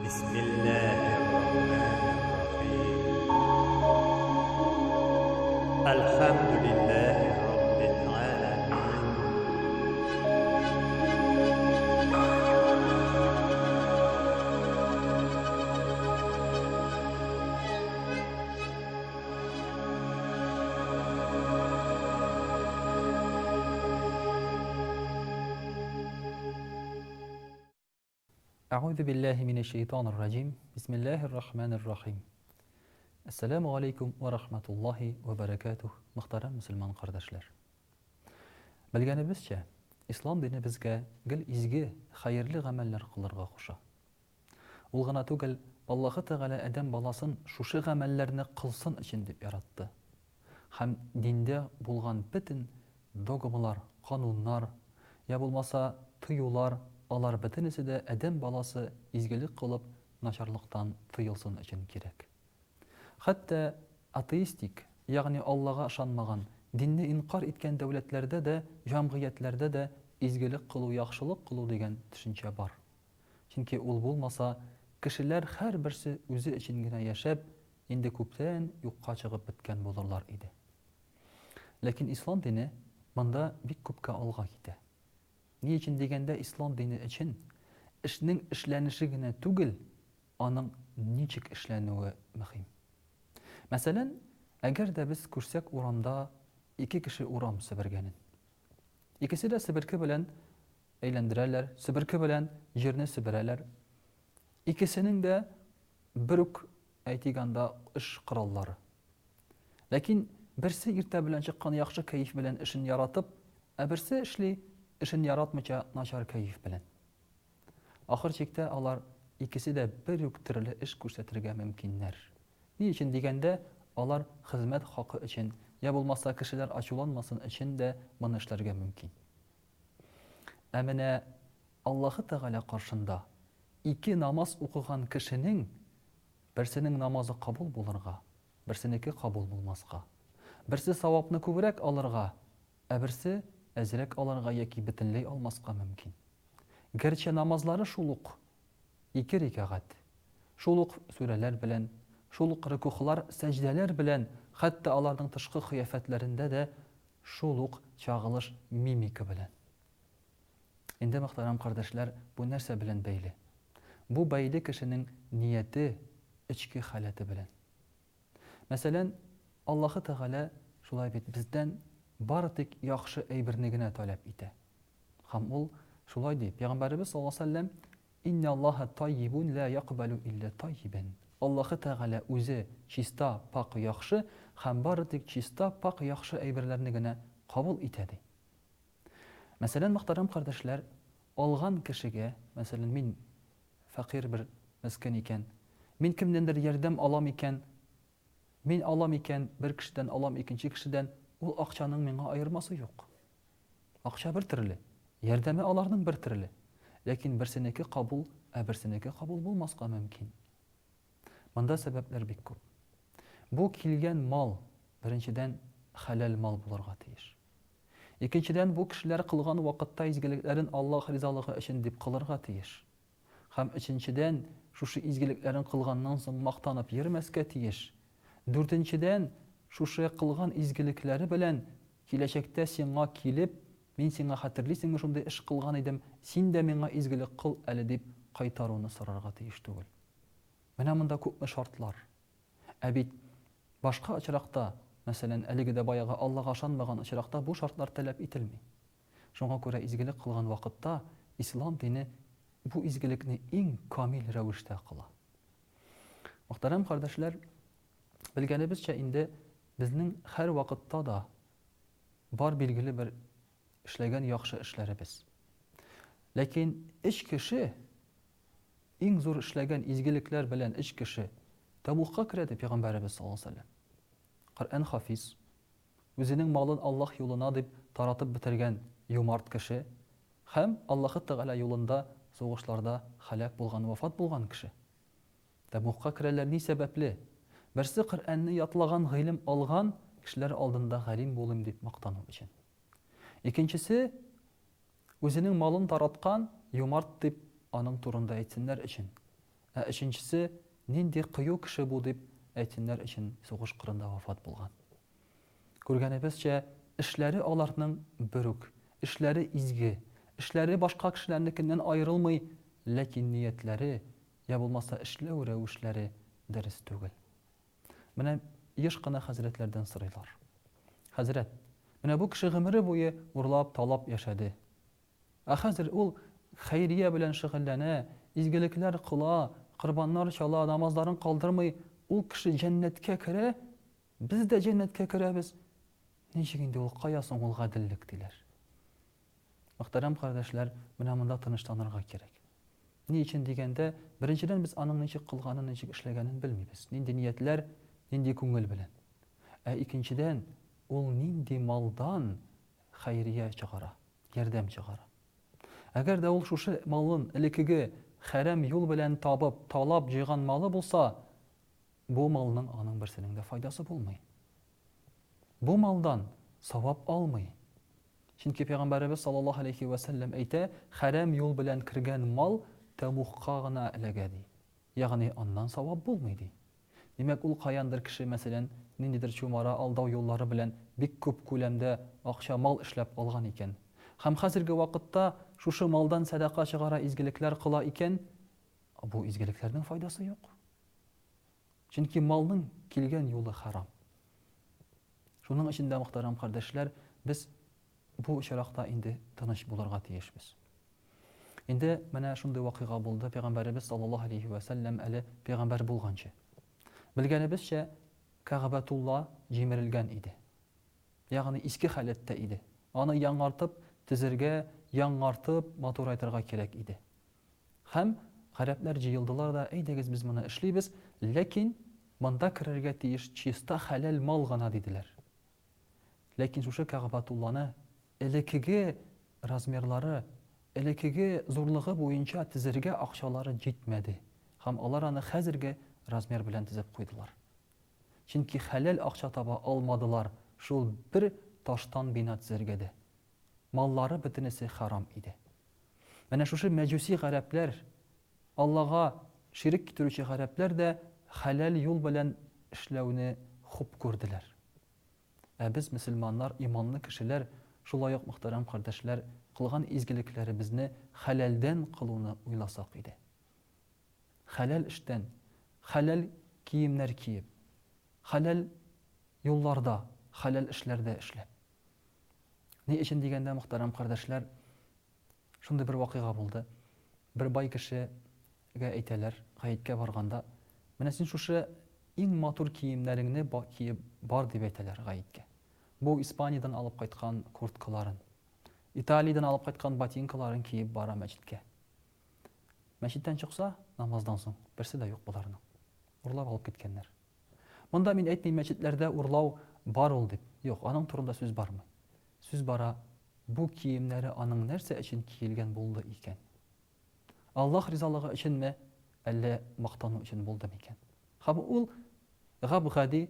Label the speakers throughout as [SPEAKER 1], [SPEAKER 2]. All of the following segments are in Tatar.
[SPEAKER 1] بسم الله الرحمن الرحيم الحمد لله رب العالمين
[SPEAKER 2] أعوذ بالله من الشيطان الرجيم بسم الله الرحمن الرحيم Assalamu alaikum wa rahmatullahi wa barakatuh. Muhtaram musulmon qardoshlar. Bilganimizcha, islom dini bizga gil izgi, xayrli amallar qilirga qo'sha. Ул гына түгел, Аллаһы Тәгалә адам баласын шушы гамәлләрне кылсын өчен дип яратты. Һәм диндә булган бөтен догмалар, кануннар, я булмаса тыюлар, алар бөтенесе дә адам баласы изгелек кылып, начарлыктан тыелсын өчен кирәк. Хәтта атеистик, ягъни Аллаһка ышанмаган, динне инкар иткән дәүләтләрдә дә, җәмгыятьләрдә дә изгелек кылу, яхшылык кылу дигән төшенчә бар. Чөнки ул булмаса, кешеләр һәрберсе үзе өчен генә яшәп, инде күптән юкка чыгып беткән булырлар иде. Ләкин ислам дине монда бик күпкә алга китә. Ни өчен дигәндә, ислам дине өчен эшнең эшләнеше генә түгел, аның ничек эшләнүе мөһим. Мәсәлән, әгәр дә без күрсәк урамда ике кеше урам себергәнен. Икесе дә себерке белән әйләндерәләр, себерке белән җирне себерәләр. Икесенең дә бер үк әйтигәндә эш кораллары. Ләкин берсе иртә белән чыккан яхшы кайф белән эшен яратып, ә берсе эшли эшен яратмыйча начар кайф белән. Ахыр чиктә алар икесе дә бер үк төрле эш күрсәтергә мөмкиннәр. Ни өчен дигәндә, алар хезмәт хакы өчен, я булмаса кешеләр ачуланмасын өчен дә моны эшләргә мөмкин. Ә менә Аллаһы Тәгалә каршында ике намаз укыган кешенең берсенең намазы кабул булырга, берсенеке кабул булмаска. Берсе савапны күбрәк алырга, ә берсе әзрәк алырга яки бөтенләй алмаска мөмкин. Гәрчә намазлары шул ук 2 рәкъәт, шул ук сүрәләр белән, шул ук рükûхлар, сәҗдәләр белән, хәтта аларның тышкы кыяфәтләрендә дә шул ук чагылыш, мимика белән. Инде мөхтәрәм кардәшләр, бу нәрсә белән бәйле? Бу бәйле кешенең нияте, ички халаты белән. Мәсәлән, Аллаһы Тәгалә шулай бит бездән бары тик яхшы әйберне генә таләп итә. Һәм ул шулай ди. Пәйгамбәрбез саллаллаһу алейһи ва сәлләм: "Инна Аллаһа таййибун ла яқбалу илля таййибан." Аллаһы Тәгалә үзе чиста, пак, яхшы, һәм бары тик чиста, пак, яхшы әйберләрне генә кабул итә ди. Мәсәлән, мөхтәрәм кардәшләр, алган кешегә, мәсәлән, мин фәкыйр бер мискин икән, мин кемнәндер ярдәм алам икән, мин алам икән, бер кешедән алам, икенче кешедән, ул акчаның миңа айырмасы юк. Акча бер төрле, ярдәме аларның бер төрле. Ләкин берсенеке кабул, ә берсенеке кабул булмаска мөмкин. Монда сәбәпләр бик күп. Бу килгән мал, беренчедән халал мал булырга тиеш. Икенчедән, бу кешеләр кылган вакытта изгелекләрен Аллаһ ризалыгы өчен дип кылырга тиеш. Һәм өченчедән, шушы изгелекләрен кылганнан соң мактанып йөрмәскә тиеш. Дүртенчедән, шушы кылган изгелекләре белән киләчәктә сиңа килеп, мин сиңа хәтерлисеңме шундый эш кылган идем, син дә миңа изгелек кыл әле дип кайтаруны сорарга тиеш түгел. Менә монда күпме шартлар. Ә бит башка очракта, мәсәлән, әлеге дә баягы Аллаһка ышанмаган очракта бу шартлар таләп ителми. Шуңа күрә изгелек кылган вакытта ислам дине бу изгелекне иң камил рәвештә кыла. Мөхтәрәм кардәшләр, белгәнебезчә инде безнең һәр вакытта да бар билгеле бер эшләгән яхшы эшләребез. Ләкин эш кеше иң зур эшләгән изгелекләр белән эш кеше Табукка керә дип Пәйгамбәрбез саллаллаһу алейһи ва сәлләм. Коръән хафиз, үзенең малын Аллаһ юлына дип таратып бетергән юмарт кеше һәм Аллаһы Тәгалә юлында сугышларда халак булган, вафат булган кеше. Табукка керәләр ни сәбәпле? Берсе Коръәнне ятлаган, гыйлем алган кешеләр алдында галим булым дип мактану өчен. Икенчесе, үзенең малын тараткан юмарт дип аның турында әйтсеннәр өчен. Өченчесе, нинди кыю кеше бу дип әйтсеннәр өчен сугыш кырында вафат булган. Күргәнебезчә, эшләре аларның берүк, эшләре изге, эшләре башка кешеләрнекеннән аерылмый, ләкин ниятләре, я булмаса эшләү рәвешләре дөрес түгел. Менә еш кына хәзрәтләрдән сорыйлар. Хәзрәт, менә бу кеше гомере буе урлап, талап яшәде. Хәзер ул хәйрия белән шөгыльләнә, изгелекләр кыла, корбаннар чала, намазларын калдырмый, ул кеше җәннәткә керә, без дә җәннәткә керәбез. Ничек инде ул, кая соң ул гаделлек диләр. Мөхтәрәм кардәшләр, менә монда тынычланырга кирәк. Ни өчен дигәндә, беренчедән без аның ничек кылганын, ничек эшләгәнен белмибез. Нинди ниятләр, нинди күңел белән. Икенчедән, ул нинди малдан хәйрия чыгара, ярдәм чыгара. Әгәр дә ул шушы малын элекеге хәрәм юл белән табып, талап җыйган малы булса, бу малның аның берсенең дә файдасы булмый. Бу малдан савап алмый. Чөнки Пәйгамбәрбез саллаллаһу алейхи ва саллям әйтә, хәрәм юл белән кергән мал тәмухка гына эләгә ди. Ягъни аннан савап булмый ди. Димәк, ул каяндыр кеше, мәсәлән, ниндидер чумара алдау юллары белән бик күп күләмдә акча мал эшләп алган икән. Һәм хәзерге вакытта шушы малдан садака чыгара, изгелекләр кыла икән, бу изгелекләрнең файдасы юк. Чөнки малның килгән юлы харам. Шуның өчен дә, мөхтәрәм кардәшләр, без бу очракта инде тыныч булырга тиешбез. Инде менә шундый вакыйга булды. Пәйгамбәрбез саллаллаһу алейхи ва саллям әле пәйгамбәр булганчы. Белгәнебезчә, Кәгъбәтулла җимерелгән иде. Ягъни иске халәттә иде. Аны яңартып, тизергә, яңартып, матурайтырга кирәк иде. Һәм гарәпләр җыелдылар да, әйдәгез без моны эшлибез, ләкин монда керергә тиеш чиста хәләл мал гына диделәр. Ләкин шушы Кәгъбәтулланы элекеге размерлары, элекеге зурлыгы буенча тизергә акчалары җитмәде. Һәм алар аны хәзерге размер белән тизеп куйдылар. Чөнки хәләл акча таба алмадылар, шул бер таштан бина тизергә дә. Маллары бөтенесе харам иде. Менә шушы мәҗүси гарәпләр, Аллага ширик китерүче гарәпләр дә хәләл юл белән эшләүне хуп күрделәр. Без мөселманнар, иманлы кешеләр, шулай ук мөхтәрәм кардәшләр, кылган изгелекләребезне хәләлдән кылуны уйласак иде. Хәләл эштән, хәләл киемнәр киеп, хәләл юлларда, хәләл эшләрдә эшләп. Ни өчен дигәндә, мөхтәрәм кардәшләр, шундый бер вакыйга булды. Бер бай кешегә әйтәләр, гаеткә барганда, менә син шушы иң матур киемнәреңне киеп бар дип әйтәләр гаеткә. Бу Испаниядән алып кайткан курткаларын, Италиядән алып кайткан ботинкаларын киеп бара мәчеткә. Мәчеттән чыкса, намаздан соң берсе дә юк буларның. Урлап алып киткәннәр. Монда мин әйтмим, мәчетләрдә урлау бар ул дип. Юк, аның турында сүз бармый. Сүз бара, бу киемнәре аның нәрсә өчен киелгән булды икән? Аллаһ ризалыгы өченме, әллә мактану өчен булды микән? Һәм ул габгади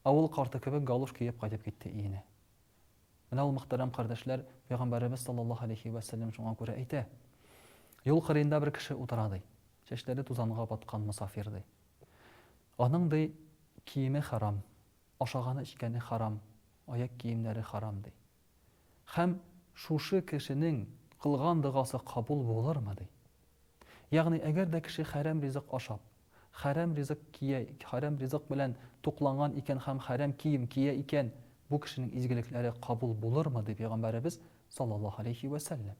[SPEAKER 2] авыл карты кебек галуш киеп кайтып китте өенә. Менә ул, мөхтәрәм кардәшләр, Пәйгамбәрбез саллаллаһу алейхи ва саллям шуңа күрә әйтә. Юл кырыында бер кеше утыра ди. Чәчләре тузанга баткан мусафир ди. Аның ди киеме харам, ашаганы ичкәне харам, аяк киемнәре харам ди. Һәм шушы кешенең кылган дугасы кабул булырмы ди. Ягъни әгәр дә кеше хәрәм ризык ашап, хәрәм ризык кия, хәрәм ризык белән тукланган икән һәм хәрәм кием кия икән, бу кешенең изгелекләре кабул булырмы ди Пәйгамбәрбез саллаллаһу алейхи ва саллям.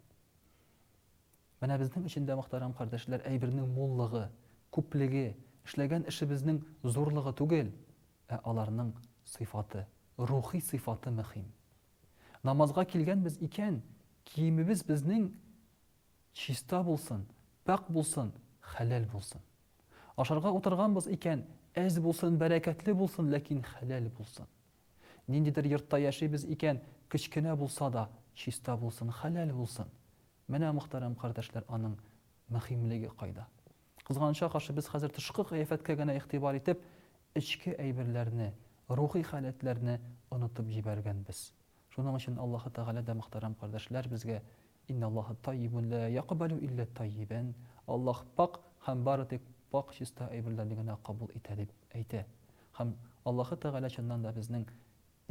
[SPEAKER 2] Менә безнең өчен дә, мөхтәрәм кардәшләр, әйбернең муллыгы, күплеге, эшләгән эшебезнең зурлыгы түгел, аларның сыйфаты, рухи сыйфаты мөһим. Намазга килгәнбез икән, киемебез безнең чиста булсын, пак булсын, хәләл булсын. Ашарга утырганбыз икән, әз булсын, бәрәкәтле булсын, ләкин хәләл булсын. Ниндидер йортта яшибез икән, кечкенә булса да, чиста булсын, хәләл булсын. Менә, мөхтәрәм кардәшләр, аның мөһимлеге кайда? Кызганычка каршы без хәзер тышкы кыяфәткә генә игътибар итеп, ичке әйберләрне, рухи халәтләрне онытып җибәргәнбез. Шуның өчен Аллаһ Тәгалә дә, мөхтәрәм кардәшләр, безгә инналлаһа таййибун ла яқбалу илля таййибан. Аллаһ пак һәм бары тик пак чиста әйберләрне генә кабул итә дип әйтә. Һәм Аллаһы Тәгалә чыннан да безнең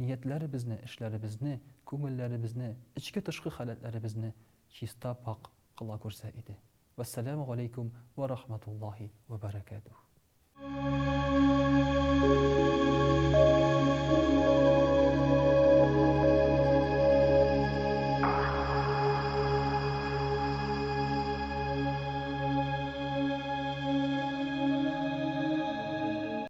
[SPEAKER 2] ниятләребезне, эшләребезне, күңелләребезне, ичке тышкы халәтләребезне чиста пак кыла күрсә иде. Вассаламу алейкум ва рахматуллаһи ва баракатуһ.